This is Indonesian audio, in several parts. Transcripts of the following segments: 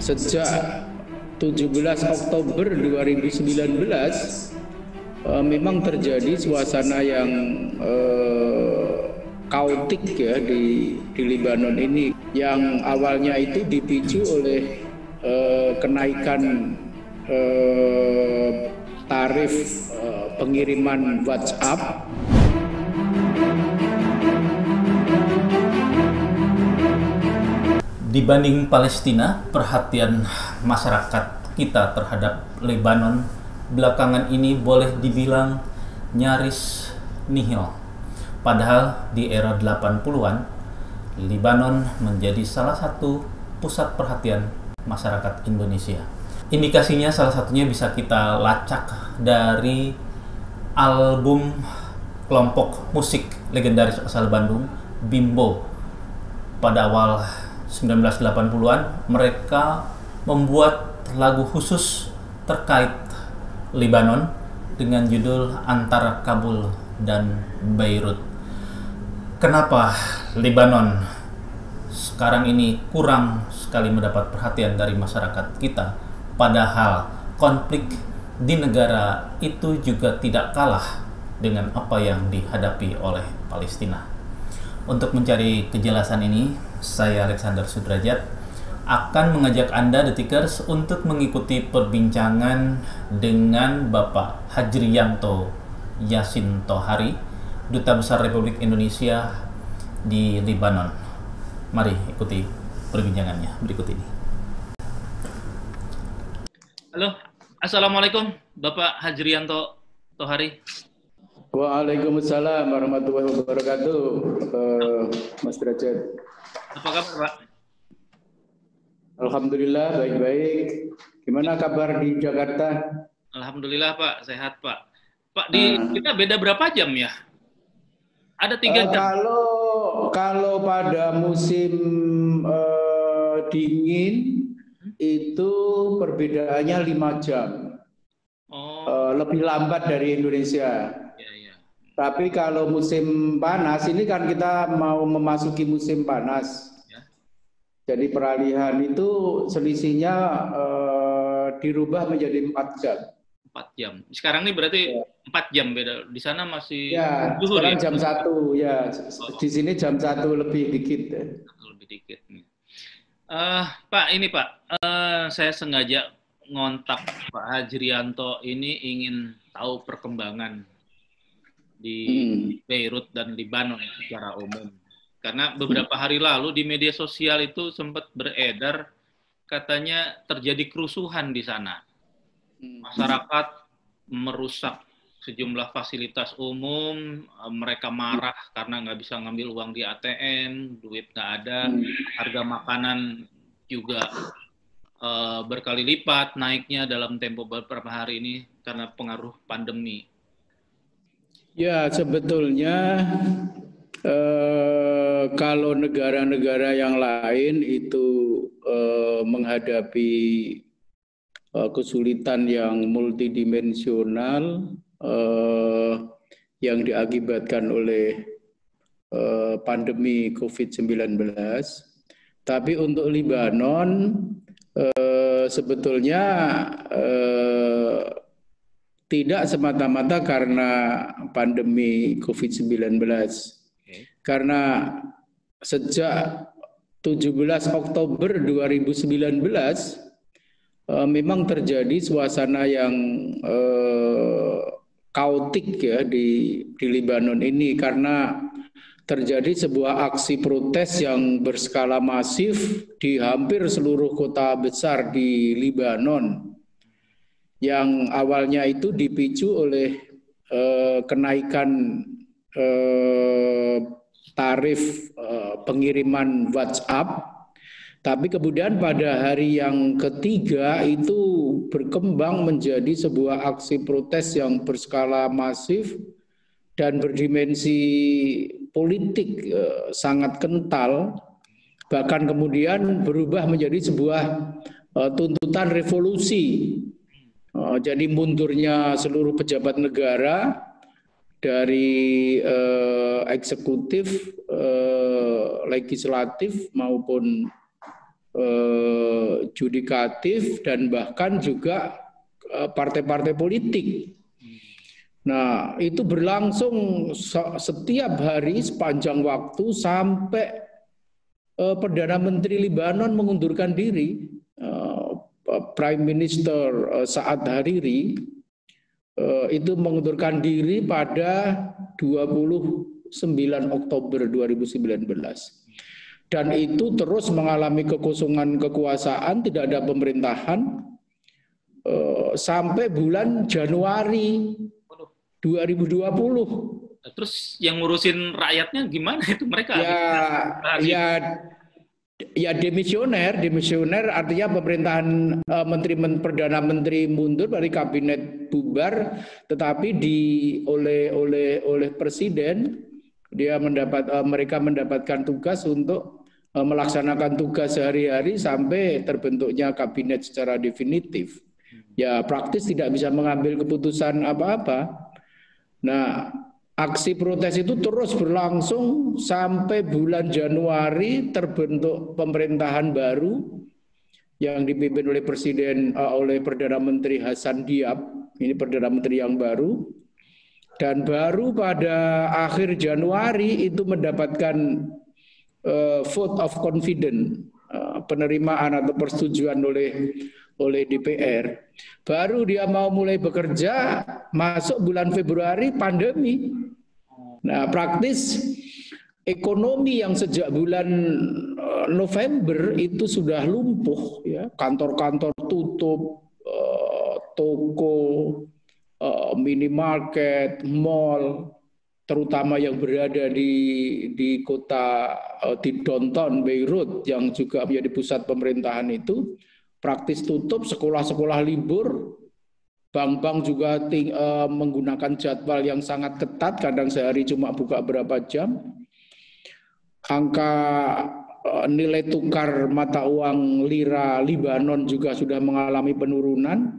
Sejak 17 Oktober 2019 memang terjadi suasana yang kaotik ya di Lebanon ini, yang awalnya itu dipicu oleh kenaikan tarif pengiriman WhatsApp. Dibanding Palestina, perhatian masyarakat kita terhadap Lebanon belakangan ini boleh dibilang nyaris nihil. Padahal di era 80-an, Lebanon menjadi salah satu pusat perhatian masyarakat Indonesia. Indikasinya salah satunya bisa kita lacak dari album kelompok musik legendaris asal Bandung, Bimbo. Pada awal 1980-an, mereka membuat lagu khusus terkait Lebanon dengan judul Antara Kabul dan Beirut. Kenapa Lebanon sekarang ini kurang sekali mendapat perhatian dari masyarakat kita, padahal konflik di negara itu juga tidak kalah dengan apa yang dihadapi oleh Palestina? Untuk mencari kejelasan ini, saya Alexander Sudrajat akan mengajak Anda Detikers untuk mengikuti perbincangan dengan Bapak Hajriyanto Yassin Tohari, Duta Besar Republik Indonesia di Lebanon. Mari ikuti perbincangannya berikut ini. Halo, Assalamualaikum Bapak Hajriyanto Tohari. Waalaikumsalam warahmatullahi wabarakatuh, Mas Derajat. Apa kabar, Pak? Alhamdulillah baik-baik. Gimana kabar di Jakarta? Alhamdulillah Pak, sehat Pak. Pak, di kita beda berapa jam ya? Ada 3 jam. Kalau pada musim dingin itu perbedaannya 5 jam. Lebih lambat dari Indonesia. Tapi kalau musim panas, ini kan kita mau memasuki musim panas. Ya. Jadi peralihan itu selisihnya dirubah menjadi 4 jam. 4 jam. Sekarang ini berarti 4 jam beda. Di sana masih zuhur sekarang ya? Jam 1 ya. Di sini jam 1 lebih dikit. Lebih dikit. Pak, ini Pak, saya sengaja ngontak Pak Hajriyanto ini ingin tahu perkembangan di Beirut dan Lebanon secara umum. Karena beberapa hari lalu di media sosial itu sempat beredar katanya terjadi kerusuhan di sana. Masyarakat merusak sejumlah fasilitas umum, mereka marah karena nggak bisa ngambil uang di ATM, duit nggak ada, harga makanan juga berkali lipat naiknya dalam tempo beberapa hari ini karena pengaruh pandemi. Ya, sebetulnya kalau negara-negara yang lain itu menghadapi kesulitan yang multidimensional yang diakibatkan oleh pandemi COVID-19. Tapi untuk Lebanon sebetulnya tidak semata-mata karena pandemi COVID-19. Karena sejak 17 Oktober 2019 memang terjadi suasana yang kaotik ya di Lebanon ini, karena terjadi sebuah aksi protes yang berskala masif di hampir seluruh kota besar di Lebanon, yang awalnya itu dipicu oleh kenaikan tarif pengiriman WhatsApp, tapi kemudian pada hari yang ketiga itu berkembang menjadi sebuah aksi protes yang berskala masif dan berdimensi politik sangat kental, bahkan kemudian berubah menjadi sebuah tuntutan revolusi. Jadi mundurnya seluruh pejabat negara dari eksekutif, legislatif maupun judikatif, dan bahkan juga partai-partai politik. Nah, itu berlangsung setiap hari sepanjang waktu sampai Perdana Menteri Lebanon mengundurkan diri. Prime Minister Saad Hariri itu mengundurkan diri pada 29 Oktober 2019. Dan itu terus mengalami kekosongan kekuasaan, tidak ada pemerintahan sampai bulan Januari 2020. Terus yang ngurusin rakyatnya gimana itu mereka? Ya demisioner artinya pemerintahan Perdana Menteri mundur dari kabinet bubar, tetapi oleh presiden mereka mendapatkan tugas untuk melaksanakan tugas sehari-hari sampai terbentuknya kabinet secara definitif. Ya praktis tidak bisa mengambil keputusan apa-apa. Nah, aksi protes itu terus berlangsung sampai bulan Januari terbentuk pemerintahan baru yang dipimpin oleh Perdana Menteri Hasan Diab. Ini Perdana Menteri yang baru. Dan baru pada akhir Januari itu mendapatkan vote of confidence, penerimaan atau persetujuan oleh DPR. Baru dia mau mulai bekerja, masuk bulan Februari pandemi. Nah, praktis ekonomi yang sejak bulan November itu sudah lumpuh, ya. Kantor-kantor tutup, toko, minimarket, mall, terutama yang berada di kota di downtown Beirut yang juga menjadi pusat pemerintahan itu praktis tutup, sekolah-sekolah libur. Bank-bank juga menggunakan jadwal yang sangat ketat, kadang sehari cuma buka berapa jam. Angka nilai tukar mata uang lira Lebanon juga sudah mengalami penurunan.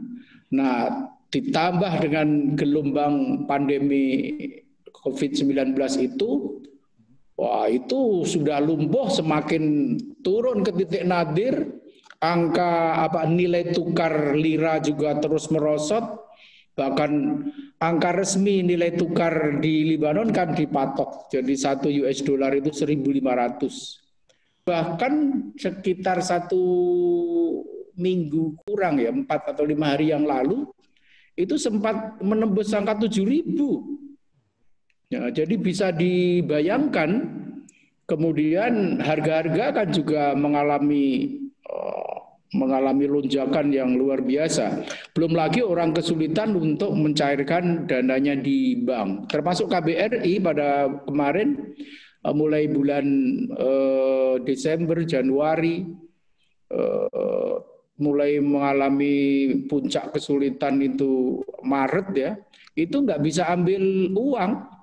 Nah, ditambah dengan gelombang pandemi COVID-19 itu, wah itu sudah lumpuh, semakin turun ke titik nadir. Angka nilai tukar lira juga terus merosot, bahkan angka resmi nilai tukar di Lebanon kan dipatok, jadi $1 itu 1.500. Bahkan sekitar 1 minggu kurang ya, 4 atau 5 hari yang lalu itu sempat menembus angka 7.000. Ya, jadi bisa dibayangkan kemudian harga-harga kan juga mengalami lonjakan yang luar biasa. Belum lagi orang kesulitan untuk mencairkan dananya di bank. Termasuk KBRI pada kemarin mulai bulan Desember, Januari mulai mengalami puncak kesulitan itu Maret ya. Itu nggak bisa ambil uang.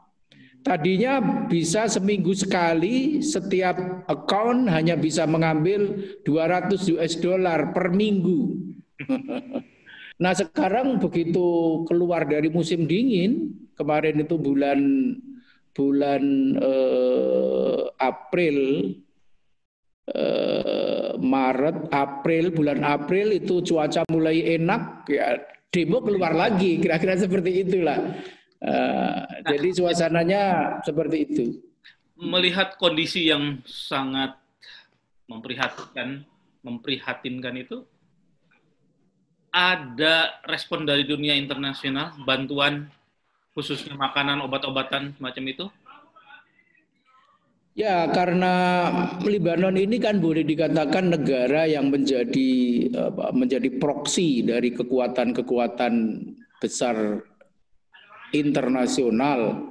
Tadinya bisa seminggu sekali, setiap account hanya bisa mengambil $200 per minggu. Nah sekarang begitu keluar dari musim dingin, kemarin itu bulan April, Maret, April, bulan April itu cuaca mulai enak, ya demo keluar lagi, kira-kira seperti itulah. Jadi suasananya seperti itu. Melihat kondisi yang sangat memprihatinkan itu, ada respon dari dunia internasional, bantuan khususnya makanan, obat-obatan semacam itu? Ya, karena Lebanon ini kan boleh dikatakan negara yang menjadi proksi dari kekuatan-kekuatan besar internasional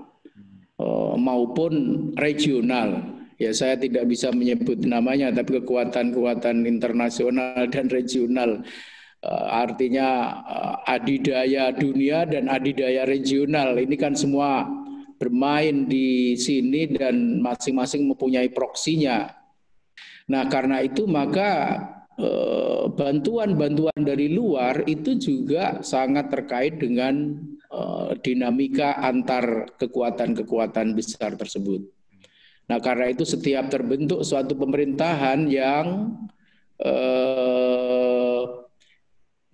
maupun regional. Ya, saya tidak bisa menyebut namanya, tapi kekuatan-kekuatan internasional dan regional, artinya adidaya dunia dan adidaya regional. Ini kan semua bermain di sini dan masing-masing mempunyai proksinya. Nah, karena itu maka bantuan-bantuan dari luar itu juga sangat terkait dengan dinamika antar kekuatan-kekuatan besar tersebut. Nah, karena itu setiap terbentuk suatu pemerintahan yang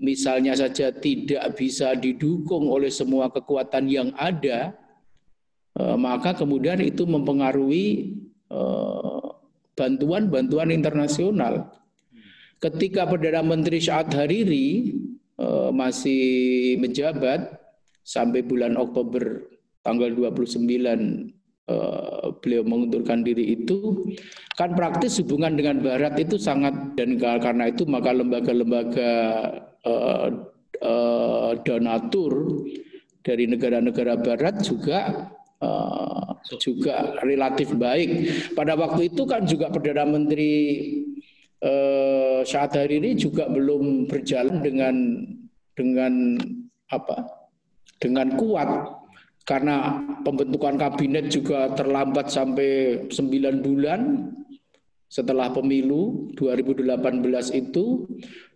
misalnya saja tidak bisa didukung oleh semua kekuatan yang ada, maka kemudian itu mempengaruhi bantuan-bantuan internasional. Ketika Perdana Menteri Saad Hariri masih menjabat sampai bulan Oktober tanggal 29 beliau mengundurkan diri itu, kan praktis hubungan dengan Barat itu sangat, dan karena itu maka lembaga-lembaga donatur dari negara-negara Barat juga relatif baik. Pada waktu itu kan juga Perdana Menteri Saad Hariri juga belum berjalan dengan kuat, karena pembentukan kabinet juga terlambat sampai 9 bulan setelah pemilu 2018 itu,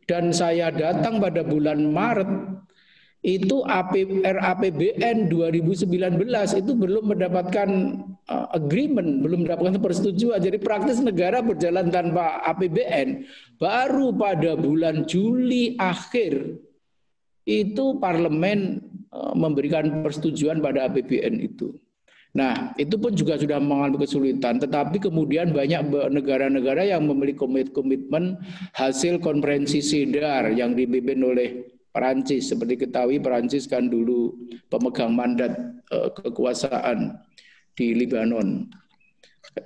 dan saya datang pada bulan Maret itu RAPBN 2019 itu belum mendapatkan agreement, belum mendapatkan persetujuan. Jadi praktis negara berjalan tanpa APBN. Baru pada bulan Juli akhir itu parlemen memberikan persetujuan pada APBN itu. Nah, itu pun juga sudah mengalami kesulitan, tetapi kemudian banyak negara-negara yang memiliki komitmen hasil konferensi CEDAR yang dipimpin oleh Perancis. Seperti ketahui, Perancis kan dulu pemegang mandat kekuasaan di Libanon.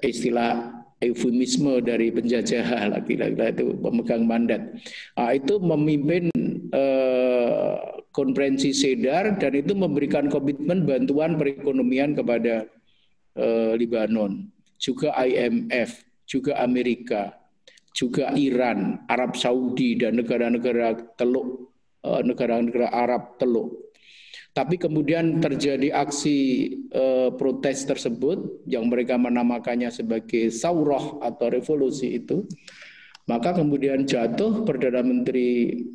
Istilah eufemisme dari penjajah kira-kira itu pemegang mandat. Nah, itu memimpin konferensi CEDAR dan itu memberikan komitmen bantuan perekonomian kepada Libanon. Juga IMF, juga Amerika, juga Iran, Arab Saudi dan negara-negara Teluk, negara-negara Arab Teluk. Tapi kemudian terjadi aksi protes tersebut yang mereka menamakannya sebagai Saurah atau revolusi itu. Maka kemudian jatuh Perdana Menteri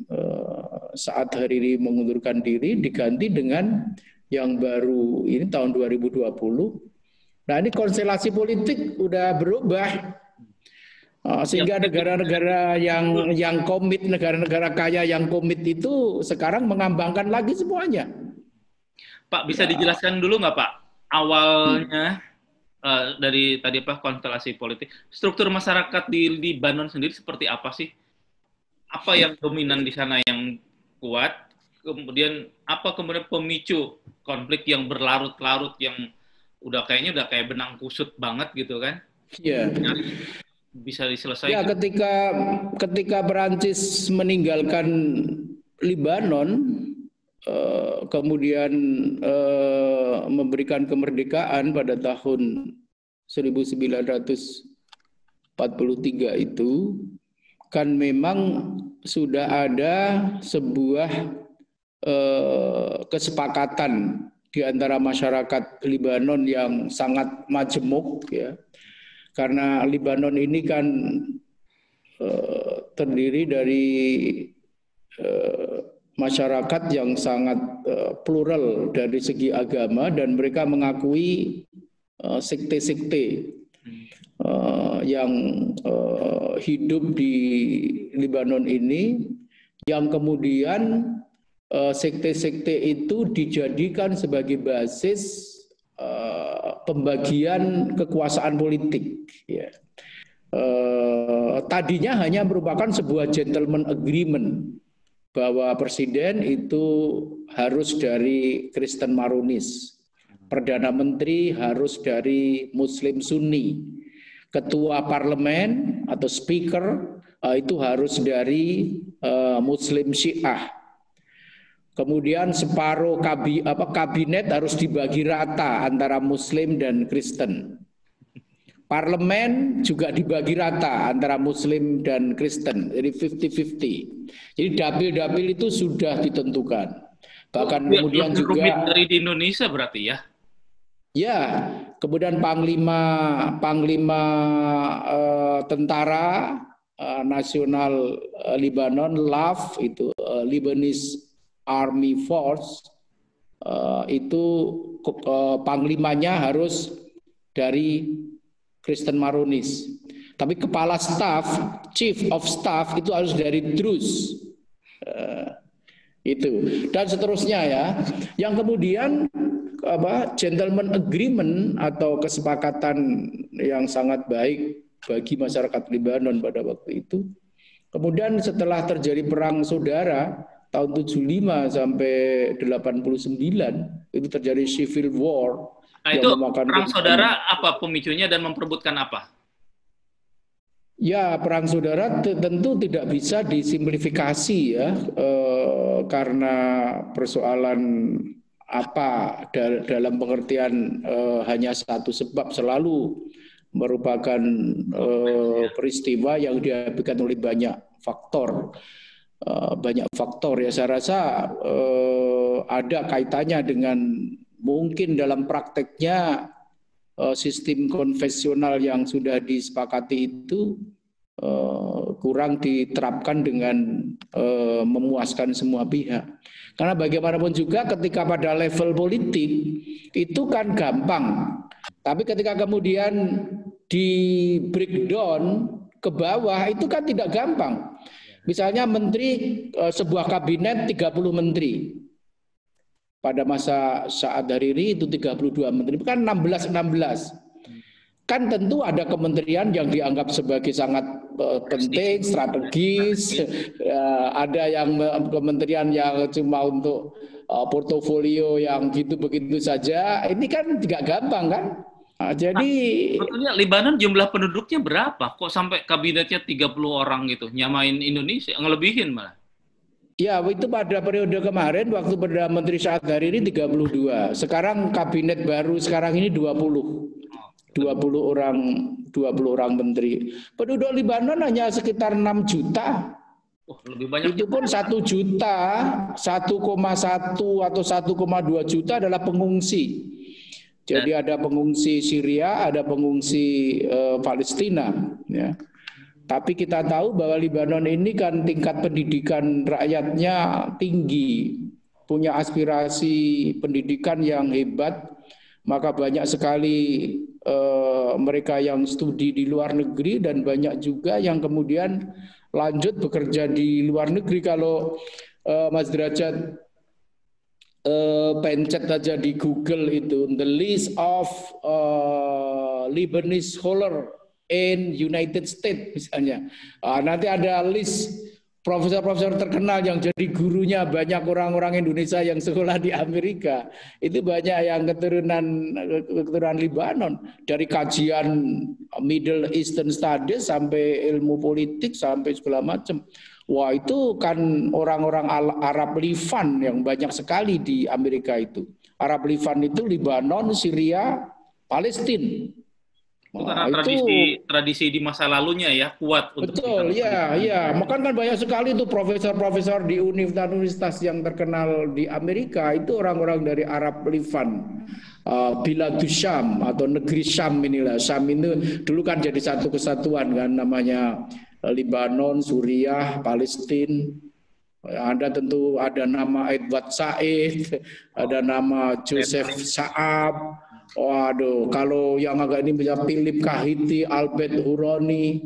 Saad Hariri mengundurkan diri, diganti dengan yang baru ini tahun 2020. Nah, ini konstelasi politik udah berubah. Sehingga negara-negara yang komit, negara-negara kaya yang komit itu sekarang mengambangkan lagi semuanya. Pak, bisa dijelaskan dulu nggak Pak, awalnya dari tadi konstelasi politik, struktur masyarakat di Libanon sendiri seperti apa sih? Apa yang dominan di sana yang kuat? Kemudian apa kemudian pemicu konflik yang berlarut-larut yang kayaknya udah kayak benang kusut banget gitu kan? Iya. Bisa diselesaikan. Ya, ketika Perancis meninggalkan Libanon, kemudian memberikan kemerdekaan pada tahun 1943 itu, kan memang sudah ada sebuah kesepakatan di antara masyarakat Libanon yang sangat majemuk, ya. Karena Libanon ini kan terdiri dari masyarakat yang sangat plural dari segi agama, dan mereka mengakui sekte-sekte yang hidup di Libanon ini, yang kemudian sekte-sekte itu dijadikan sebagai basis pembagian kekuasaan politik, ya. Tadinya hanya merupakan sebuah gentleman agreement bahwa presiden itu harus dari Kristen Maronis, perdana menteri harus dari Muslim Sunni, ketua parlemen atau speaker itu harus dari Muslim Syiah. Kemudian separuh kabinet harus dibagi rata antara Muslim dan Kristen. Parlemen juga dibagi rata antara Muslim dan Kristen, jadi 50-50. Jadi dapil-dapil itu sudah ditentukan. Bahkan kemudian juga dari di Indonesia berarti ya? Ya, kemudian panglima tentara nasional Lebanon, LAF itu Lebanese Army Force, itu panglimanya harus dari Kristen Maronis. Tapi kepala staf, chief of staff itu harus dari Druze. Itu dan seterusnya ya. Yang kemudian gentleman agreement atau kesepakatan yang sangat baik bagi masyarakat Lebanon pada waktu itu. Kemudian setelah terjadi perang saudara tahun 75 sampai 89 itu terjadi civil war. Nah, itu perang saudara apa pemicunya dan memperebutkan apa? Ya, perang saudara tentu tidak bisa disimplifikasi ya, karena persoalan apa dalam pengertian hanya satu sebab, selalu merupakan peristiwa yang diakibatkan oleh banyak faktor. Ya, saya rasa ada kaitannya dengan mungkin dalam prakteknya sistem konvensional yang sudah disepakati itu kurang diterapkan dengan memuaskan semua pihak. Karena bagaimanapun juga ketika pada level politik itu kan gampang, tapi ketika kemudian di breakdown ke bawah itu kan tidak gampang. Misalnya menteri, sebuah kabinet 30 menteri. Pada masa saat Hariri itu 32 menteri, kan 16. Kan tentu ada kementerian yang dianggap sebagai sangat penting, strategis, ada yang kementerian yang cuma untuk portofolio yang gitu begitu saja. Ini kan tidak gampang kan? Nah, jadi sebetulnya Lebanon jumlah penduduknya berapa? Kok sampai kabinetnya 30 orang gitu, nyamain Indonesia, ngelebihin malah. Ya, itu pada periode kemarin waktu Perdana Menteri saat hari ini 32. Sekarang kabinet baru sekarang ini 20. 20 orang menteri. Penduduk Lebanon hanya sekitar 6 juta. Oh, lebih banyak. Itu pun 1 juta, 1,1 atau 1,2 juta adalah pengungsi. Jadi ada pengungsi Syria, ada pengungsi Palestina, ya. Tapi kita tahu bahwa Lebanon ini kan tingkat pendidikan rakyatnya tinggi, punya aspirasi pendidikan yang hebat, maka banyak sekali mereka yang studi di luar negeri dan banyak juga yang kemudian lanjut bekerja di luar negeri. Kalau Mas Derajat pencet aja di Google itu, the list of Lebanese scholar in United States misalnya. Nanti ada list profesor-profesor terkenal yang jadi gurunya banyak orang-orang Indonesia yang sekolah di Amerika. Itu banyak yang keturunan Lebanon. Dari kajian Middle Eastern Studies sampai ilmu politik sampai segala macam. Wah, itu kan orang-orang Arab Livan yang banyak sekali di Amerika itu. Arab Livan itu Lebanon, Syria, Palestina. Itu karena tradisi di masa lalunya ya kuat. Betul, ya. Makanya kan banyak sekali itu profesor-profesor di universitas yang terkenal di Amerika itu orang-orang dari Arab Livan, Biladus Syam atau negeri Syam inilah. Syam ini dulu kan jadi satu kesatuan kan, namanya Lebanon, Suriah, Palestina. Tentu ada nama Edward Said, ada nama Joseph Saab. Waduh, kalau yang agak ini bisa Philip Kahiti, Albert Huroni,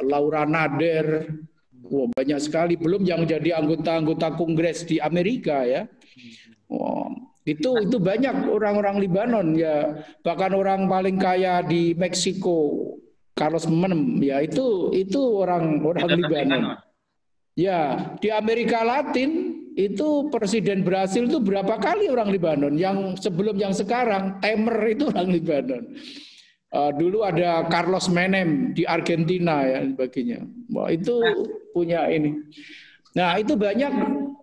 Laura Nader, wah, banyak sekali. Belum yang jadi anggota Kongres di Amerika ya. Wah, itu banyak orang-orang Lebanon ya. Bahkan orang paling kaya di Meksiko, Carlos Menem, ya itu orang Lebanon. Ya, di Amerika Latin itu presiden Brasil itu berapa kali orang Lebanon, yang sebelum yang sekarang Temer itu orang Lebanon. Dulu ada Carlos Menem di Argentina ya sebagainya. Wah, itu punya ini. Nah, itu banyak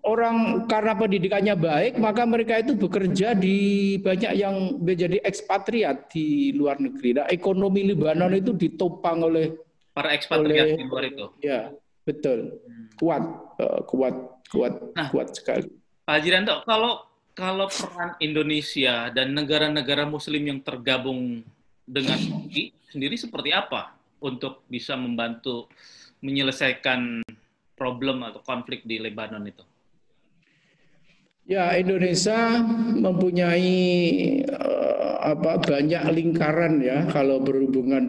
orang karena pendidikannya baik, maka mereka itu bekerja di banyak yang menjadi ekspatriat di luar negeri. Nah, ekonomi Lebanon itu ditopang oleh para ekspatriat di luar itu. Ya, betul. Kuat sekali. Pak Hajrianto, kalau peran Indonesia dan negara-negara Muslim yang tergabung dengan Turki sendiri seperti apa untuk bisa membantu menyelesaikan problem atau konflik di Lebanon itu? Ya, Indonesia mempunyai banyak lingkaran ya kalau berhubungan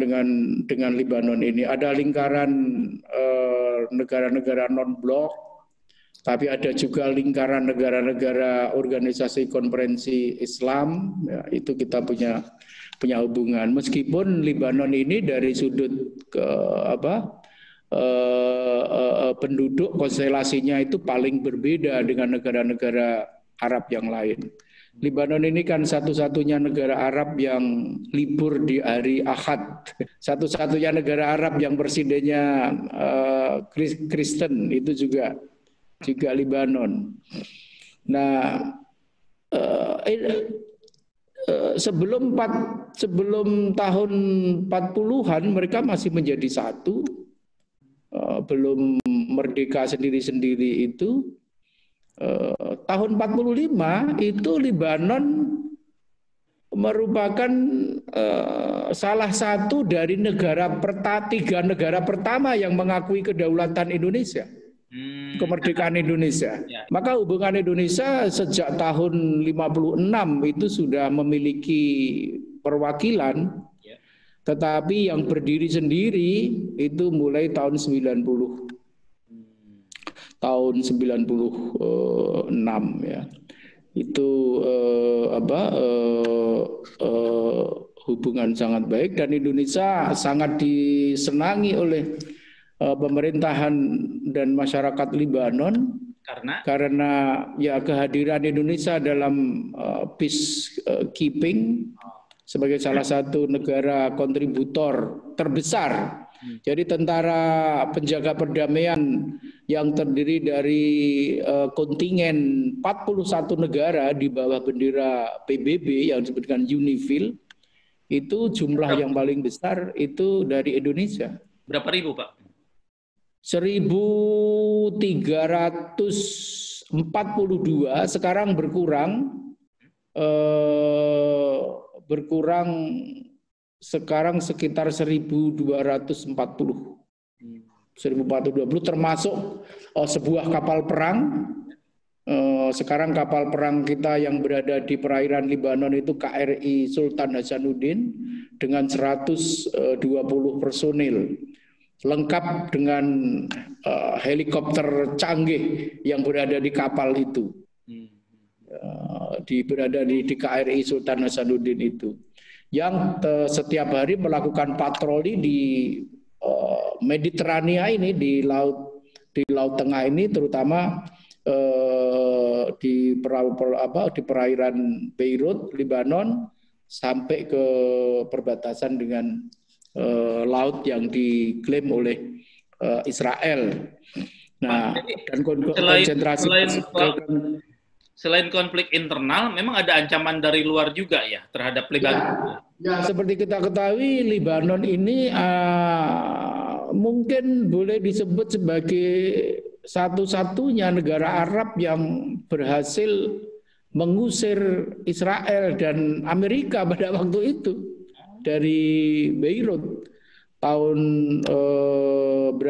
dengan Lebanon ini. Ada lingkaran negara-negara non-blok, tapi ada juga lingkaran negara-negara organisasi konferensi Islam. Ya, itu kita punya hubungan. Meskipun Lebanon ini dari sudut penduduk konstelasinya itu paling berbeda dengan negara-negara Arab yang lain. Lebanon ini kan satu-satunya negara Arab yang libur di hari Ahad. Satu-satunya negara Arab yang presidennya Kristen, itu juga Lebanon. Nah, sebelum tahun 40-an mereka masih menjadi satu. Belum merdeka sendiri-sendiri itu tahun 45 itu Lebanon merupakan salah satu dari tiga negara pertama yang mengakui kedaulatan Indonesia, kemerdekaan Indonesia. Maka hubungan Indonesia sejak tahun 56 itu sudah memiliki perwakilan. Tetapi yang berdiri sendiri itu mulai tahun 90. Tahun 96 ya. Itu hubungan sangat baik dan Indonesia sangat disenangi oleh pemerintahan dan masyarakat Lebanon karena ya kehadiran Indonesia dalam peacekeeping sebagai salah satu negara kontributor terbesar. Jadi tentara penjaga perdamaian yang terdiri dari kontingen 41 negara di bawah bendera PBB yang disebutkan UNIFIL, itu jumlah yang paling besar itu dari Indonesia. Berapa ribu, Pak? 1.342, sekarang berkurang sekarang sekitar 1.240. 1.420 termasuk sebuah kapal perang. Sekarang kapal perang kita yang berada di perairan Lebanon itu KRI Sultan Hasanuddin dengan 120 personil. Lengkap dengan helikopter canggih yang berada di kapal itu. Berada di KRI Sultan Hasanuddin itu, yang setiap hari melakukan patroli di Mediterania ini, di laut tengah ini, terutama di perairan Beirut, Lebanon, sampai ke perbatasan dengan laut yang diklaim oleh Israel. Nah, dan konsentrasi selain konflik internal, memang ada ancaman dari luar juga ya terhadap Lebanon. Ya, seperti kita ketahui, Lebanon ini mungkin boleh disebut sebagai satu-satunya negara Arab yang berhasil mengusir Israel dan Amerika pada waktu itu dari Beirut tahun 80.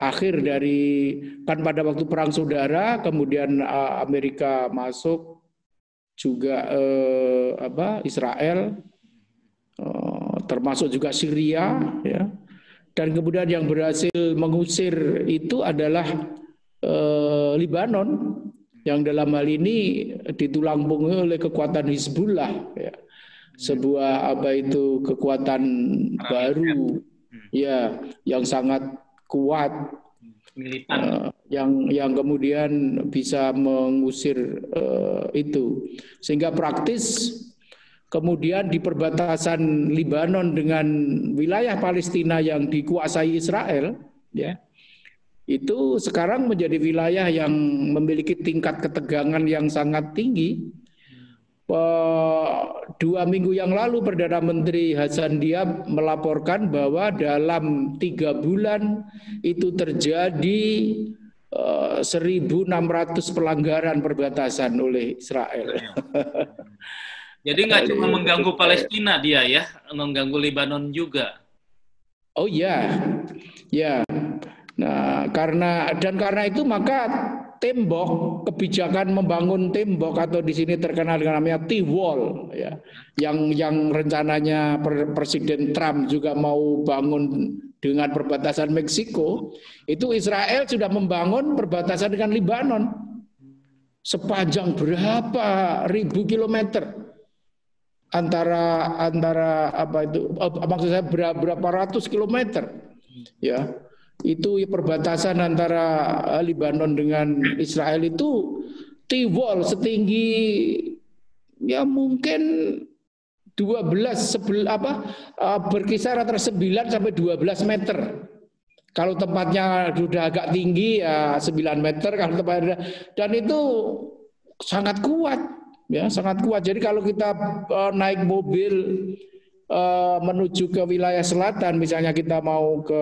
Akhir dari kan pada waktu perang saudara, kemudian Amerika masuk juga Israel, termasuk juga Syria, ya. Dan kemudian yang berhasil mengusir itu adalah Lebanon, yang dalam hal ini ditulangpungi oleh kekuatan Hizbullah, ya. Sebuah kekuatan baru, ya, yang sangat kuat, yang kemudian bisa mengusir itu, sehingga praktis kemudian di perbatasan Lebanon dengan wilayah Palestina yang dikuasai Israel, ya, itu sekarang menjadi wilayah yang memiliki tingkat ketegangan yang sangat tinggi. 2 minggu yang lalu Perdana Menteri Hasan Diab melaporkan bahwa dalam 3 bulan itu terjadi 1.600 pelanggaran perbatasan oleh Israel. Jadi nggak cuma mengganggu Palestina dia ya, mengganggu Lebanon juga. Oh iya, ya. Nah, karena itu maka tembok, kebijakan membangun tembok atau di sini terkenal dengan namanya T-wall ya, yang rencananya Presiden Trump juga mau bangun dengan perbatasan Meksiko, itu Israel sudah membangun perbatasan dengan Lebanon sepanjang berapa ribu kilometer antara apa itu, maksud saya berapa ratus kilometer ya. Itu perbatasan antara Lebanon dengan Israel itu T-wall setinggi ya mungkin berkisar antara 9 sampai 12 meter. Kalau tempatnya sudah agak tinggi ya 9 meter, kalau tempatnya, dan itu sangat kuat ya, sangat kuat. Jadi kalau kita naik mobil menuju ke wilayah selatan, misalnya kita mau ke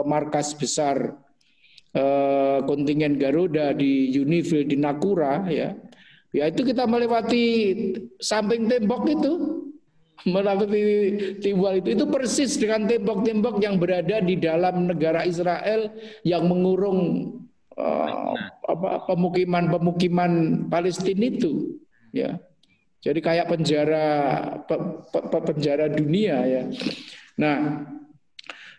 markas besar kontingen Garuda di Unifil di Nakura ya itu kita melewati samping tembok itu, melewati T-wall itu persis dengan tembok-tembok yang berada di dalam negara Israel yang mengurung pemukiman Palestina itu ya. Jadi kayak penjara dunia ya. Nah,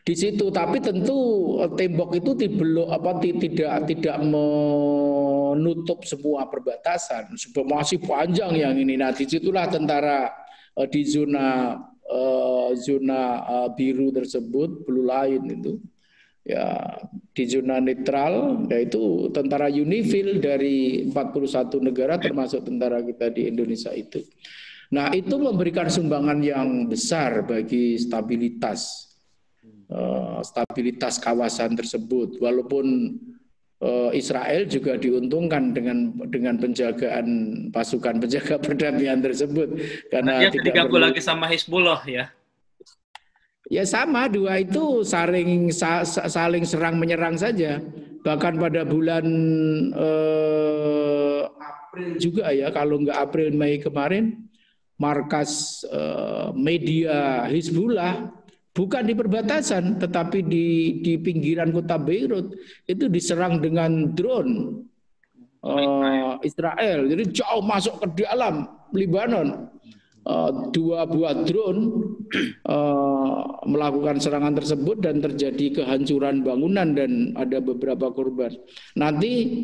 di situ, tapi tentu tembok itu tidak menutup semua perbatasan, masih panjang yang ini. Nah, disitulah tentara di zona biru tersebut, blue line itu, ya di zona netral, yaitu tentara Unifil dari 41 negara termasuk tentara kita di Indonesia itu. Nah, itu memberikan sumbangan yang besar bagi stabilitas kawasan tersebut, walaupun Israel juga diuntungkan dengan penjagaan pasukan penjaga perdamaian tersebut karena dia tidak diganggu lagi sama Hizbullah ya. Ya sama, dua itu saling serang menyerang saja. Bahkan pada bulan April juga ya, kalau nggak April Mei kemarin, markas media Hizbullah bukan di perbatasan, tetapi di pinggiran kota Beirut itu diserang dengan drone Israel. Jadi jauh masuk ke dalam Lebanon. 2 buah drone melakukan serangan tersebut dan terjadi kehancuran bangunan dan ada beberapa korban. Nanti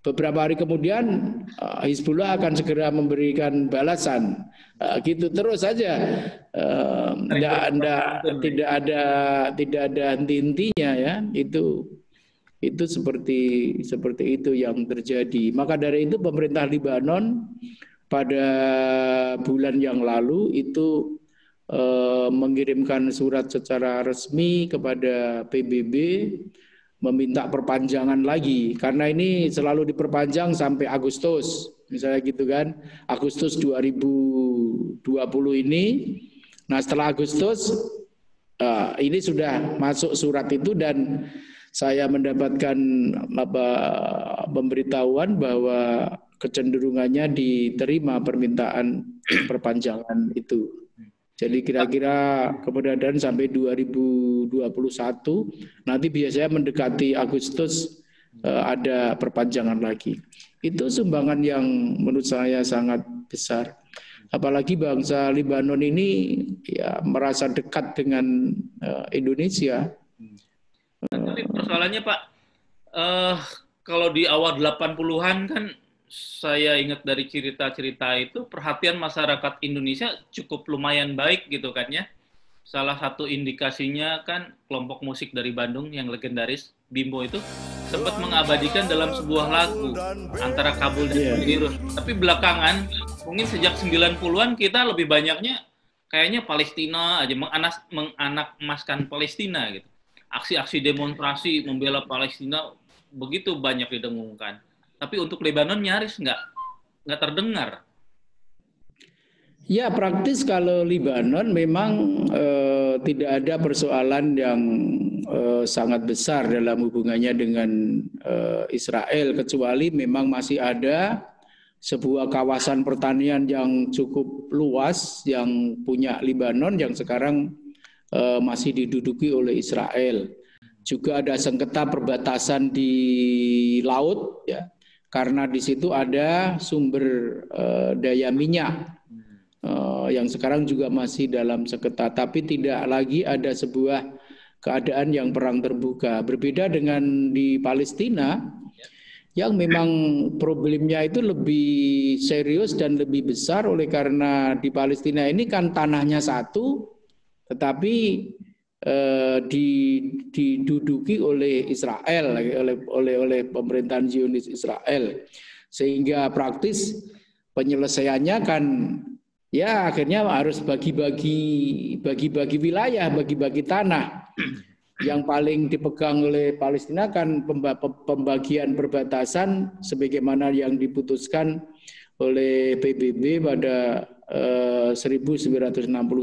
beberapa hari kemudian Hizbullah akan segera memberikan balasan. Gitu terus saja, tidak ada henti-hentinya ya. Itu seperti itu yang terjadi. Maka dari itu pemerintah Lebanon pada bulan yang lalu itu mengirimkan surat secara resmi kepada PBB meminta perpanjangan lagi, karena ini selalu diperpanjang sampai Agustus, misalnya gitu kan, Agustus 2020 ini. Nah setelah Agustus ini sudah masuk surat itu dan saya mendapatkan pemberitahuan bahwa kecenderungannya diterima permintaan perpanjangan itu. Jadi kira-kira kemudian sampai 2021, nanti biasanya mendekati Agustus ada perpanjangan lagi. Itu sumbangan yang menurut saya sangat besar. Apalagi bangsa Lebanon ini ya merasa dekat dengan Indonesia. Tapi persoalannya Pak, kalau di awal 80-an kan saya ingat dari cerita-cerita itu perhatian masyarakat Indonesia cukup lumayan baik gitu kan ya. Salah satu indikasinya kan kelompok musik dari Bandung yang legendaris Bimbo itu sempat mengabadikan dalam sebuah lagu Antara Kabul dan Beirut. Tapi belakangan mungkin sejak 90-an kita lebih banyaknya kayaknya Palestina aja, menganak-emaskan Palestina gitu. Aksi-aksi demonstrasi membela Palestina begitu banyak didengungkan. Tapi untuk Lebanon nyaris nggak terdengar. Ya praktis kalau Lebanon memang tidak ada persoalan yang sangat besar dalam hubungannya dengan Israel, kecuali memang masih ada sebuah kawasan pertanian yang cukup luas yang punya Lebanon yang sekarang masih diduduki oleh Israel. Juga ada sengketa perbatasan di laut, ya, karena di situ ada sumber daya minyak yang sekarang juga masih dalam sengketa, tapi tidak lagi ada sebuah keadaan yang perang terbuka. Berbeda dengan di Palestina, yang memang problemnya itu lebih serius dan lebih besar oleh karena di Palestina ini kan tanahnya satu, tetapi diduduki oleh Israel, oleh pemerintahan Zionis Israel, sehingga praktis penyelesaiannya kan ya akhirnya harus bagi-bagi wilayah, bagi-bagi tanah. Yang paling dipegang oleh Palestina kan pembagian perbatasan sebagaimana yang diputuskan oleh PBB pada 1967.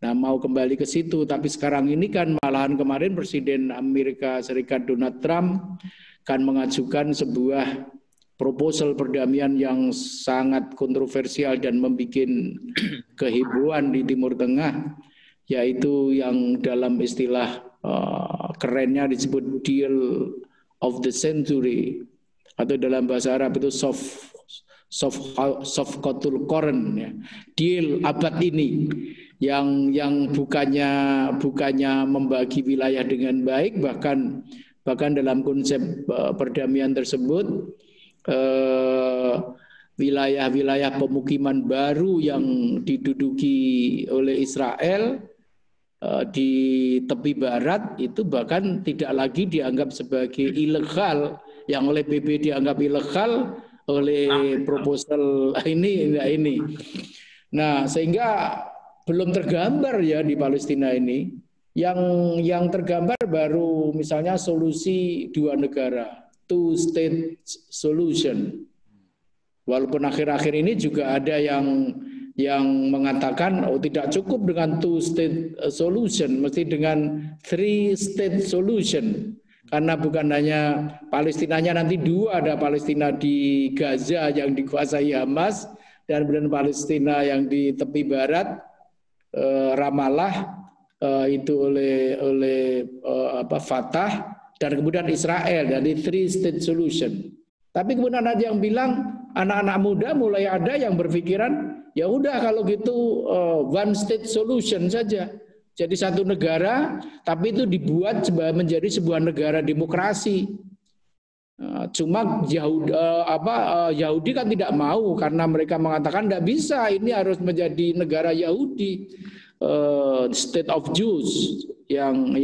Nah, mau kembali ke situ, tapi sekarang ini kan malahan kemarin Presiden Amerika Serikat Donald Trump kan mengajukan sebuah proposal perdamaian yang sangat kontroversial dan membuat kehebohan di Timur Tengah, yaitu yang dalam istilah kerennya disebut deal of the century, atau dalam bahasa Arab itu soft qatul qarn, ya. Deal abad ini yang bukannya membagi wilayah dengan baik, bahkan dalam konsep perdamaian tersebut wilayah-wilayah pemukiman baru yang diduduki oleh Israel di tepi barat itu bahkan tidak lagi dianggap sebagai ilegal, yang oleh PBB dianggap ilegal, oleh proposal ini. Nah, sehingga belum tergambar ya di Palestina ini. Yang tergambar baru misalnya solusi dua negara, two state solution. Walaupun akhir-akhir ini juga ada yang mengatakan tidak cukup dengan two state solution, mesti dengan three state solution. Karena bukan hanya Palestinanya nanti dua, ada Palestina di Gaza yang dikuasai Hamas, dan kemudian Palestina yang di tepi barat Ramallah itu oleh Fatah, dan kemudian Israel, dari three state solution. Tapi kemudian ada yang bilang, anak-anak muda mulai ada yang berpikiran, ya udah kalau gitu one state solution saja. Jadi satu negara, tapi itu dibuat menjadi sebuah negara demokrasi. Cuma Yahudi kan tidak mau, karena mereka mengatakan tidak bisa, ini harus menjadi negara Yahudi, state of Jews yang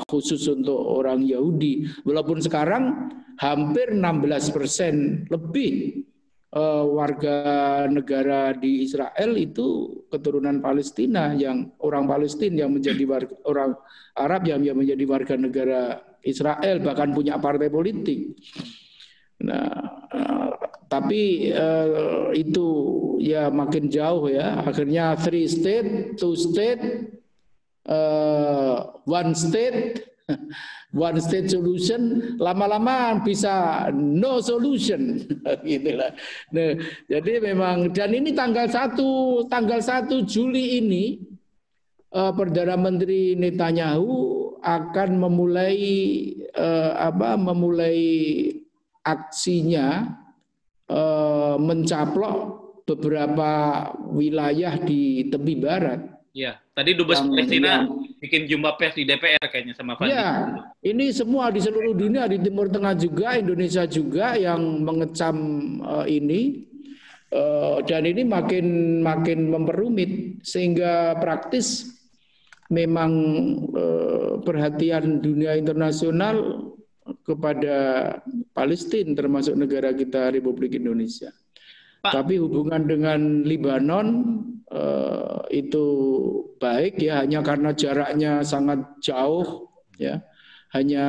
khusus untuk orang Yahudi. Walaupun sekarang hampir 16% lebih warga negara di Israel itu keturunan Palestina, yang orang Palestina yang menjadi orang Arab yang menjadi warga negara Israel, bahkan punya partai politik. Nah, tapi itu ya makin jauh ya. Akhirnya three state, two state, one state solution, lama-lama bisa no solution, gitulah. Nah, jadi memang, dan ini tanggal 1 Juli ini Perdana Menteri Netanyahu akan memulai aksinya mencaplok beberapa wilayah di tepi barat. Ya, tadi Dubes Palestina bikin jumpa pers di DPR kayaknya sama Fandi. Ya, ini semua di seluruh dunia, di Timur Tengah juga, Indonesia juga yang mengecam ini, dan ini makin memperumit, sehingga praktis memang perhatian dunia internasional kepada Palestina, termasuk negara kita Republik Indonesia. Pak. Tapi hubungan dengan Lebanon itu baik ya, hanya karena jaraknya sangat jauh ya. Hanya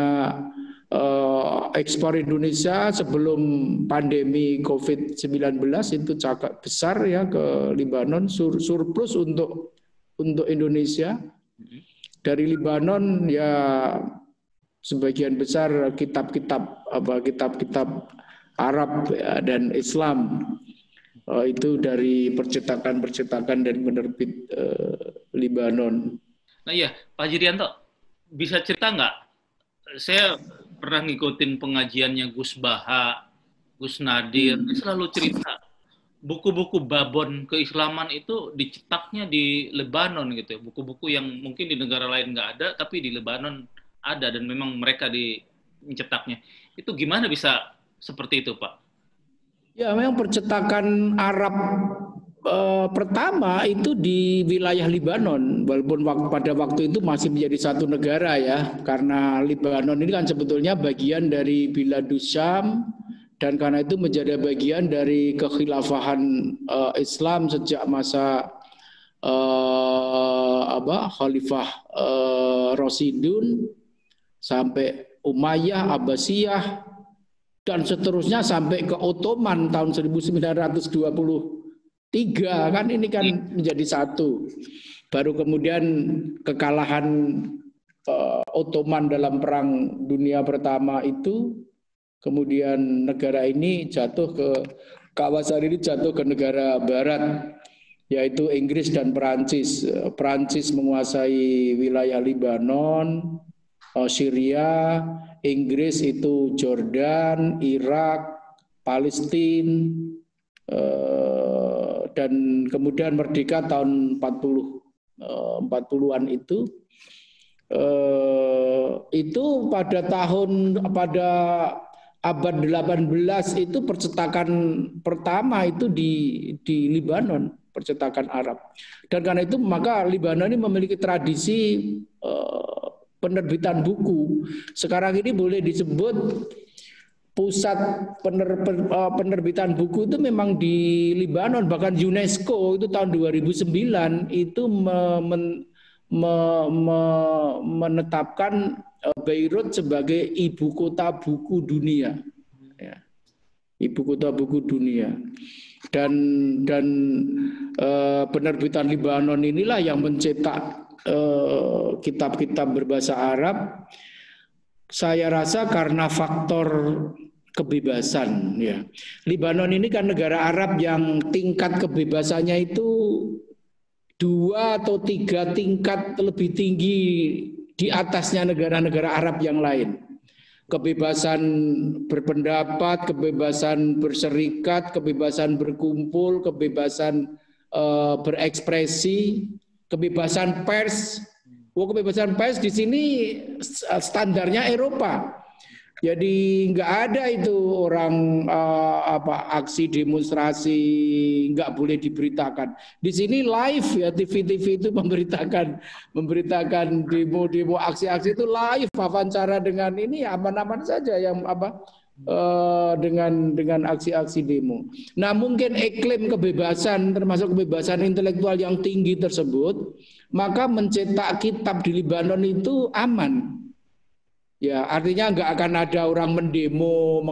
ekspor Indonesia sebelum pandemi COVID-19 itu cakap besar ya ke Lebanon, surplus untuk Indonesia. Dari Lebanon ya sebagian besar kitab-kitab Arab ya, dan Islam. Itu dari percetakan dari penerbit Libanon. Nah iya, Pak Hajrianto, bisa cerita nggak? Saya pernah ngikutin pengajiannya Gus Baha, Gus Nadir, dia selalu cerita buku-buku babon keislaman itu dicetaknya di Lebanon gitu ya. Buku-buku yang mungkin di negara lain nggak ada, tapi di Lebanon ada dan memang mereka mencetaknya. Itu gimana bisa seperti itu, Pak? Ya, memang percetakan Arab pertama itu di wilayah Libanon, walaupun pada waktu itu masih menjadi satu negara ya, karena Libanon ini kan sebetulnya bagian dari Biladus Syam, dan karena itu menjadi bagian dari kekhilafahan Islam sejak masa Khalifah Rasidun sampai Umayyah, Abbasiyah, dan seterusnya sampai ke Ottoman tahun 1923 kan, ini kan menjadi satu. Baru kemudian kekalahan Ottoman dalam Perang Dunia Pertama itu, kemudian negara ini jatuh ke kawasan ini jatuh ke negara Barat, yaitu Inggris dan Perancis. Perancis menguasai wilayah Libanon, Syria, Inggris itu Jordan, Irak, Palestina, dan kemudian merdeka tahun 40-an itu pada abad 18 itu percetakan pertama itu di Libanon, percetakan Arab. Dan karena itu maka Libanon ini memiliki tradisi penerbitan buku. Sekarang ini boleh disebut pusat penerbitan buku itu memang di Libanon. Bahkan UNESCO itu tahun 2009 itu menetapkan Beirut sebagai ibu kota buku dunia. Ya. Ibu kota buku dunia. Dan penerbitan Libanon inilah yang mencetak kitab-kitab berbahasa Arab. Saya rasa karena faktor kebebasan ya. Libanon ini kan negara Arab yang tingkat kebebasannya itu 2 atau 3 tingkat lebih tinggi di atasnya negara-negara Arab yang lain. Kebebasan berpendapat, kebebasan berserikat, kebebasan berkumpul, kebebasan berekspresi, kebebasan pers. Kebebasan pers di sini standarnya Eropa. Jadi nggak ada itu orang aksi demonstrasi nggak boleh diberitakan. Di sini live ya, TV itu memberitakan demo aksi-aksi itu live, wawancara dengan ini aman-aman saja yang dengan aksi-aksi demo. Nah, mungkin iklim kebebasan termasuk kebebasan intelektual yang tinggi tersebut, maka mencetak kitab di Libanon itu aman. Ya, artinya nggak akan ada orang mendemo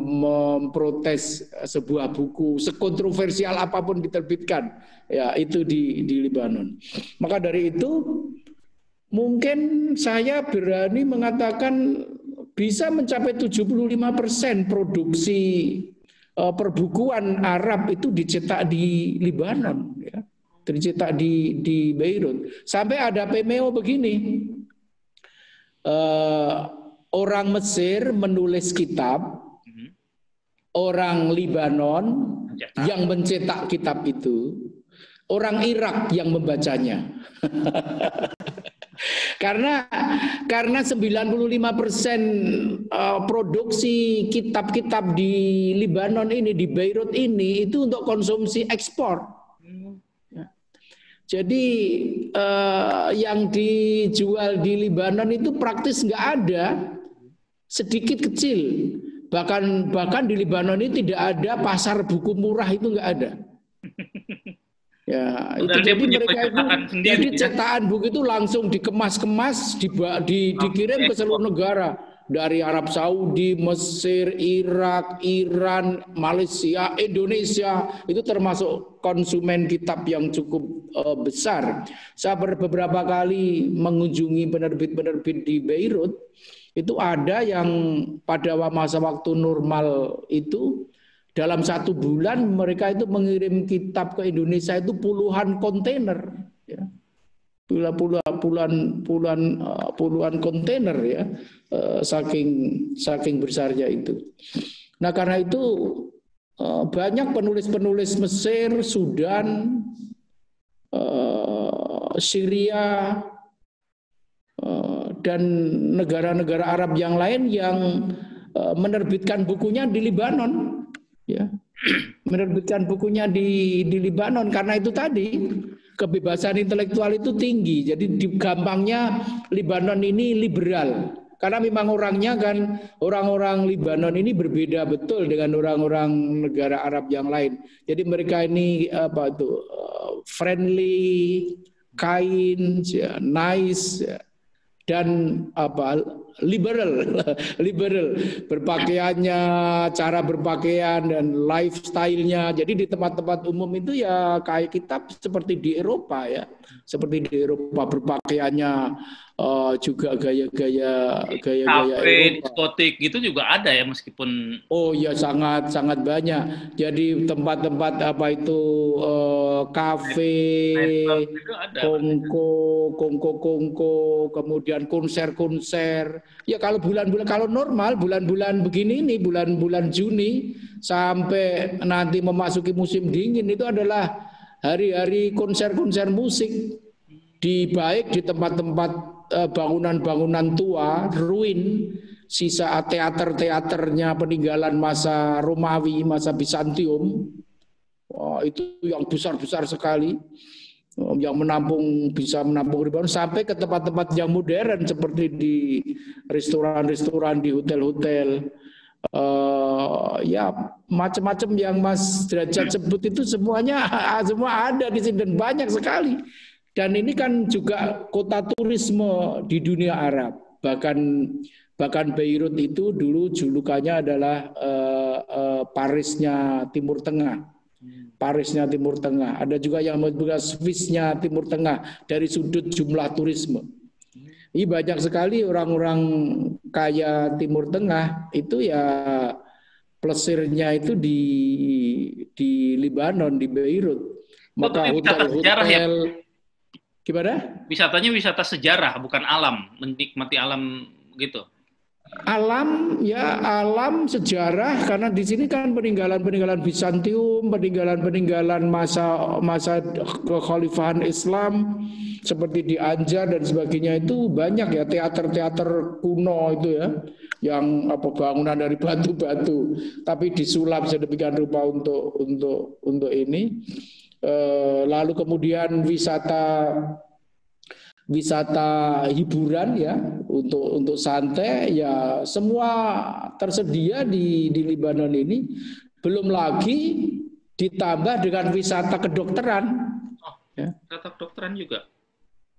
memprotes sebuah buku sekontroversial apapun diterbitkan. Ya, itu di Libanon. Maka dari itu mungkin saya berani mengatakan bisa mencapai 75% produksi perbukuan Arab itu dicetak di Libanon, ya. Dicetak di Beirut. Sampai ada pemeo begini, orang Mesir menulis kitab, orang Libanon yang mencetak kitab itu, orang Irak yang membacanya. Karena 95% produksi kitab-kitab di Libanon ini, di Beirut ini, itu untuk konsumsi ekspor. Jadi yang dijual di Libanon itu praktis nggak ada, sedikit kecil. Bahkan di Libanon ini tidak ada pasar buku murah, itu nggak ada. Ya, itu jadi mereka itu jadi cetakan buku itu langsung dikemas-kemas, dikirim ke seluruh negara. dari Arab Saudi, Mesir, Irak, Iran, Malaysia, Indonesia, itu termasuk konsumen kitab yang cukup besar. Saya beberapa kali mengunjungi penerbit-penerbit di Beirut, itu ada yang pada masa waktu normal itu dalam 1 bulan mereka itu mengirim kitab ke Indonesia itu puluhan kontainer, ya. Puluhan kontainer, ya, saking besarnya itu. Nah, karena itu banyak penulis-penulis Mesir, Sudan, Syria, dan negara-negara Arab yang lain yang menerbitkan bukunya di Libanon, ya, menerbitkan bukunya di Libanon. Karena itu tadi kebebasan intelektual itu tinggi, jadi gampangnya Libanon ini liberal. Karena memang orangnya kan, orang-orang Libanon ini berbeda betul dengan orang-orang negara Arab yang lain. Jadi mereka ini friendly, kind, ya, nice, ya, dan liberal berpakaiannya, cara berpakaian dan lifestyle-nya. Jadi di tempat-tempat umum itu ya kayak kitab seperti di Eropa, ya, seperti di Eropa, berpakaiannya juga gaya-gaya kafe, diskotik gitu juga ada ya, meskipun. Oh ya, sangat banyak. Jadi tempat-tempat kafe, kongko, kemudian konser. Ya kalau kalau normal bulan-bulan begini nih, bulan-bulan Juni sampai nanti memasuki musim dingin itu adalah hari-hari konser-konser musik baik di tempat-tempat bangunan-bangunan tua, ruin, sisa teater-teaternya peninggalan masa Romawi, masa Bizantium. Itu yang besar-besar sekali, yang bisa menampung ribuan, sampai ke tempat-tempat yang modern seperti di restoran-restoran, di hotel-hotel. Ya macam-macam yang Mas Derajat sebut itu semua ada di sini dan banyak sekali. Dan ini kan juga kota turisme di dunia Arab. Bahkan Beirut itu dulu julukannya adalah Parisnya Timur Tengah. Parisnya Timur Tengah. Ada juga yang menyebut Swissnya Timur Tengah dari sudut jumlah turisme. Ini banyak sekali orang-orang kaya Timur Tengah itu ya plesirnya itu di Libanon, di Beirut. Maka hotel-hotel. Gimana? Wisatanya wisata sejarah, bukan alam, menikmati alam gitu. Alam, ya, alam sejarah, karena di sini kan peninggalan-peninggalan Bizantium, peninggalan masa kekhalifahan Islam seperti di Anjar dan sebagainya itu banyak, ya, teater-teater kuno itu, ya, yang bangunan dari batu-batu tapi disulap sedemikian rupa untuk ini. Lalu kemudian wisata hiburan, ya, untuk santai, ya, semua tersedia di Libanon ini. Belum lagi ditambah dengan wisata kedokteran. Wisata kedokteran juga.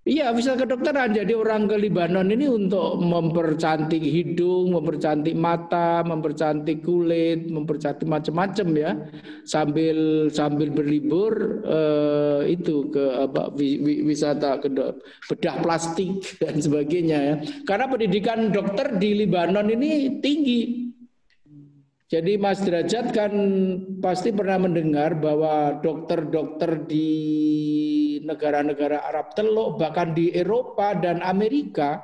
Iya, wisata kedokteran. Jadi orang ke Libanon ini untuk mempercantik hidung, mempercantik mata, mempercantik kulit, mempercantik macam-macam, ya. Sambil berlibur itu ke wisata bedah plastik dan sebagainya, ya. Karena pendidikan dokter di Libanon ini tinggi. Jadi Mas Derajat kan pasti pernah mendengar bahwa dokter-dokter di negara-negara Arab Teluk, bahkan di Eropa dan Amerika,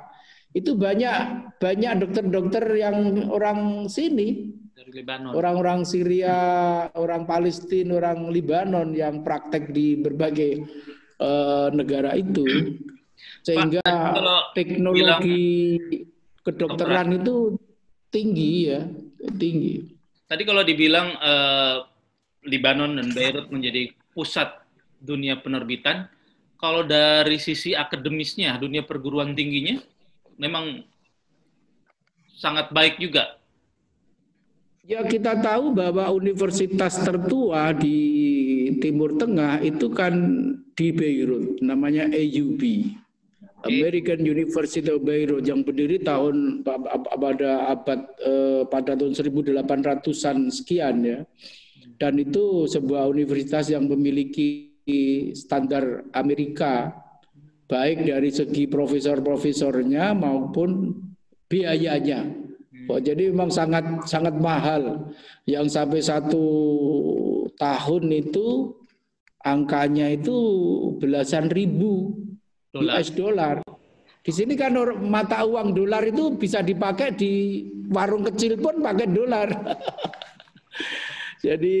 itu banyak dokter-dokter yang orang sini, dari Libanon. Orang-orang Syria, orang Palestina, orang Libanon yang praktek di berbagai negara itu. Sehingga Pak, teknologi kedokteran itu tinggi, ya, tinggi. Tadi kalau dibilang Libanon dan Beirut menjadi pusat dunia penerbitan, kalau dari sisi akademisnya, dunia perguruan tingginya, memang sangat baik juga. Ya, kita tahu bahwa universitas tertua di Timur Tengah itu kan di Beirut, namanya AUB. American University of Beirut yang berdiri pada tahun 1800-an sekian ya. Dan itu sebuah universitas yang memiliki standar Amerika, baik dari segi profesor-profesornya maupun biayanya. Jadi memang sangat mahal, yang sampai 1 tahun itu angkanya itu belasan ribu US dollar. Di sini kan mata uang dolar itu bisa dipakai di warung kecil pun pakai dolar. Jadi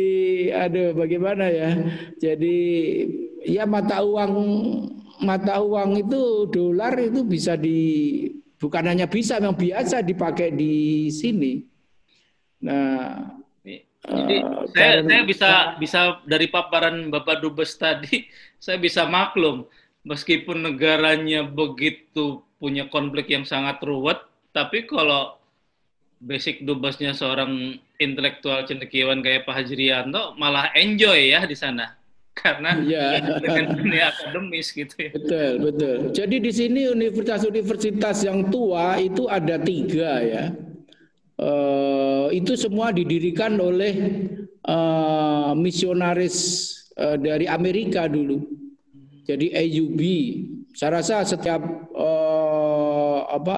bagaimana ya? Jadi ya mata uang itu dolar itu bisa bukan hanya bisa, memang biasa dipakai di sini. Nah, jadi saya bisa dari paparan Bapak Dubes tadi, saya bisa maklum meskipun negaranya begitu punya konflik yang sangat ruwet, tapi kalau basic dubesnya seorang intelektual cendekiawan kayak Pak Hajrianto malah enjoy ya di sana karena dengan dunia akademis gitu ya. Betul. Jadi di sini universitas-universitas yang tua itu ada 3 ya. Itu semua didirikan oleh misionaris dari Amerika dulu. Jadi AUB. Saya rasa setiap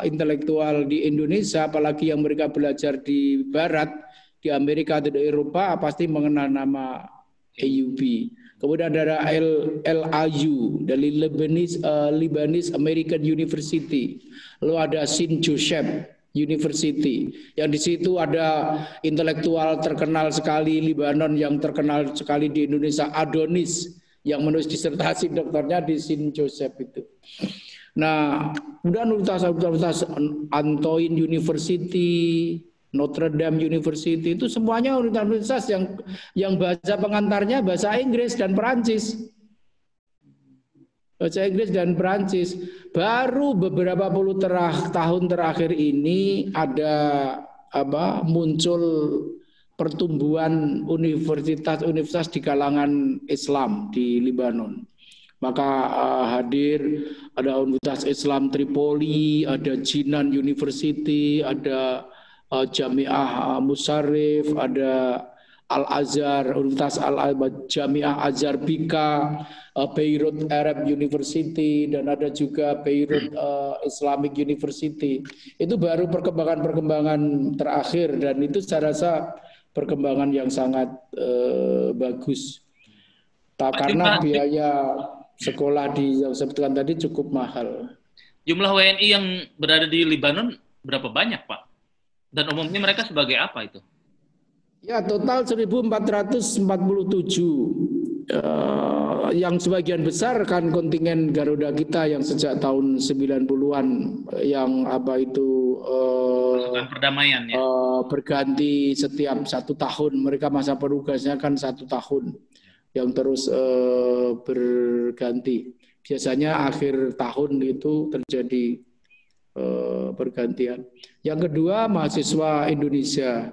intelektual di Indonesia, apalagi yang mereka belajar di Barat, di Amerika atau di Eropa, pasti mengenal nama AUB. Kemudian ada LAU dari Lebanese American University. Lalu ada Saint Joseph University. Yang di situ ada intelektual terkenal sekali Libanon, yang terkenal sekali di Indonesia, Adonis, yang menulis disertasi doktornya di Saint Joseph itu. Nah, kemudian universitas Antoine University, Notre Dame University, itu semuanya universitas yang bahasa pengantarnya bahasa Inggris dan Perancis. Bahasa Inggris dan Perancis. Baru beberapa puluh tahun terakhir ini ada muncul pertumbuhan universitas di kalangan Islam di Libanon. Maka hadir ada Universitas Islam Tripoli, ada Jinan University, ada Jamiah Musarrif, ada Al-Azhar, Universitas Jamiah Azhar Bika, Beirut Arab University, dan ada juga Beirut Islamic University. Itu baru perkembangan terakhir, dan itu saya rasa perkembangan yang sangat bagus. Karena biaya sekolah yang sebutkan tadi cukup mahal. Jumlah WNI yang berada di Libanon berapa banyak, Pak? Dan umumnya mereka sebagai apa itu? Ya, total 1.447. Yang sebagian besar kan kontingen Garuda kita yang sejak tahun 90-an yang pasukan perdamaian ya. Berganti setiap 1 tahun. Mereka masa penugasnya kan 1 tahun. Yang terus berganti. Biasanya akhir tahun itu terjadi pergantian. Yang kedua, mahasiswa Indonesia.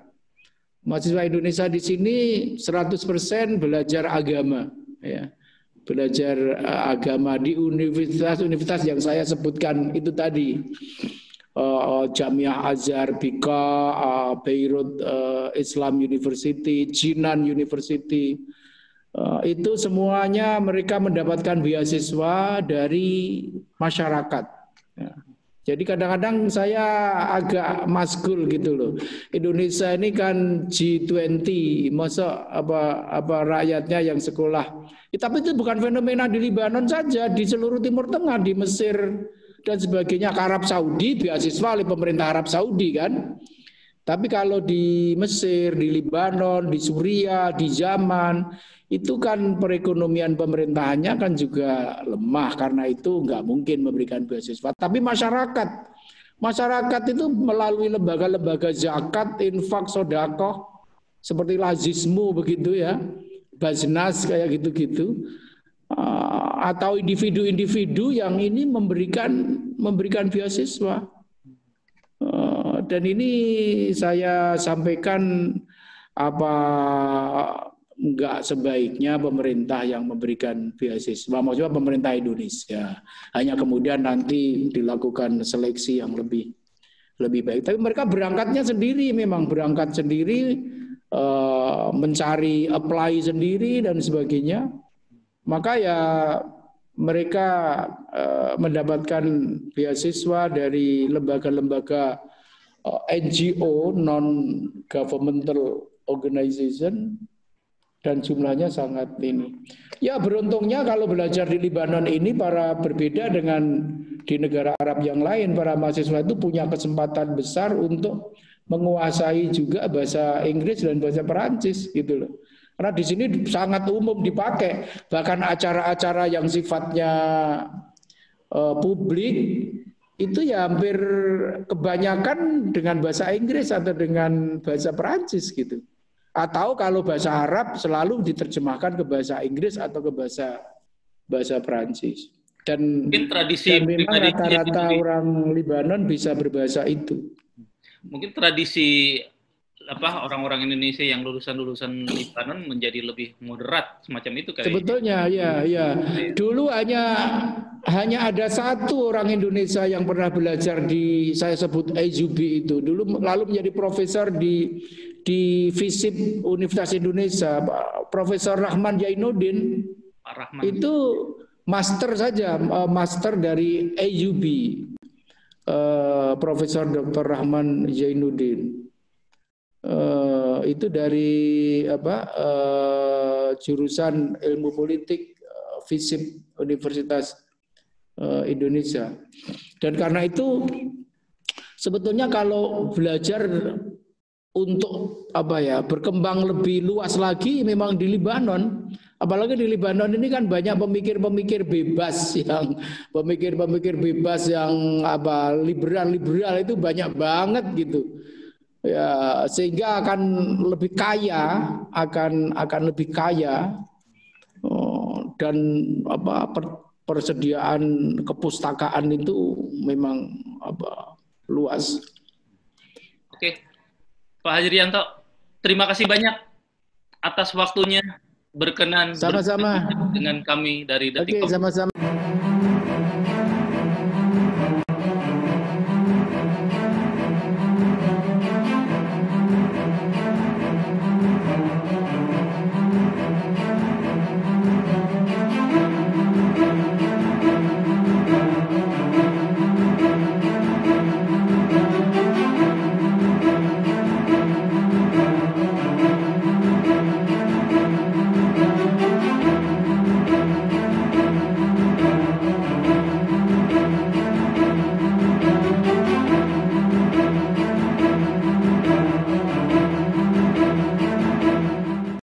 Mahasiswa Indonesia di sini 100% belajar agama, ya. Belajar agama di universitas-universitas yang saya sebutkan itu tadi. Jamiah Azhar Bika, Beirut Islam University, Jinan University. Itu semuanya mereka mendapatkan beasiswa dari masyarakat. Ya. Jadi kadang-kadang saya agak maskul gitu loh. Indonesia ini kan G20, masa rakyatnya yang sekolah. Tapi itu bukan fenomena di Libanon saja, di seluruh Timur Tengah, di Mesir dan sebagainya. Ke Arab Saudi beasiswa oleh pemerintah Arab Saudi kan. Tapi kalau di Mesir, di Libanon, di Suriah, di Yaman, itu kan perekonomian pemerintahannya kan juga lemah, karena itu nggak mungkin memberikan beasiswa. Tapi masyarakat itu melalui lembaga-lembaga zakat, infak, sodakoh, seperti Lazismu begitu ya, Baznas kayak gitu-gitu, atau individu-individu yang ini memberikan beasiswa. Dan ini saya sampaikan enggak sebaiknya pemerintah yang memberikan beasiswa, maksudnya pemerintah Indonesia. Hanya kemudian nanti dilakukan seleksi yang lebih baik. Tapi mereka berangkatnya sendiri, memang berangkat sendiri, mencari apply sendiri dan sebagainya. Maka ya mereka mendapatkan beasiswa dari lembaga-lembaga NGO, non-governmental organization, dan jumlahnya sangat ini. Ya beruntungnya kalau belajar di Libanon ini berbeda dengan di negara Arab yang lain, para mahasiswa itu punya kesempatan besar untuk menguasai juga bahasa Inggris dan bahasa Perancis gitu loh. Karena di sini sangat umum dipakai, bahkan acara-acara yang sifatnya publik itu ya hampir kebanyakan dengan bahasa Inggris atau dengan bahasa Perancis gitu. Atau kalau bahasa Arab selalu diterjemahkan ke bahasa Inggris atau ke bahasa Perancis. Dan memang rata-rata orang Libanon bisa berbahasa itu. Mungkin tradisi orang-orang Indonesia yang lulusan Libanon menjadi lebih moderat semacam itu kali. Sebetulnya ya. Dulu hanya ada satu orang Indonesia yang pernah belajar saya sebut IUB itu. Dulu lalu menjadi profesor di FISIP Universitas Indonesia, Profesor Rahman Jainuddin. Pak Rahman. Itu master saja, master dari IUB. Profesor Dr. Rahman Jainuddin. Itu dari jurusan ilmu politik FISIP Universitas Indonesia. Dan karena itu sebetulnya kalau belajar untuk berkembang lebih luas lagi memang di Libanon, apalagi di Libanon ini kan banyak pemikir-pemikir bebas yang liberal itu banyak banget gitu. Ya, sehingga akan lebih kaya, dan persediaan kepustakaan itu memang luas. Oke, Pak Hajrianto, terima kasih banyak atas waktunya berkenan sama-sama dengan kami dari Detik. Oke, sama-sama.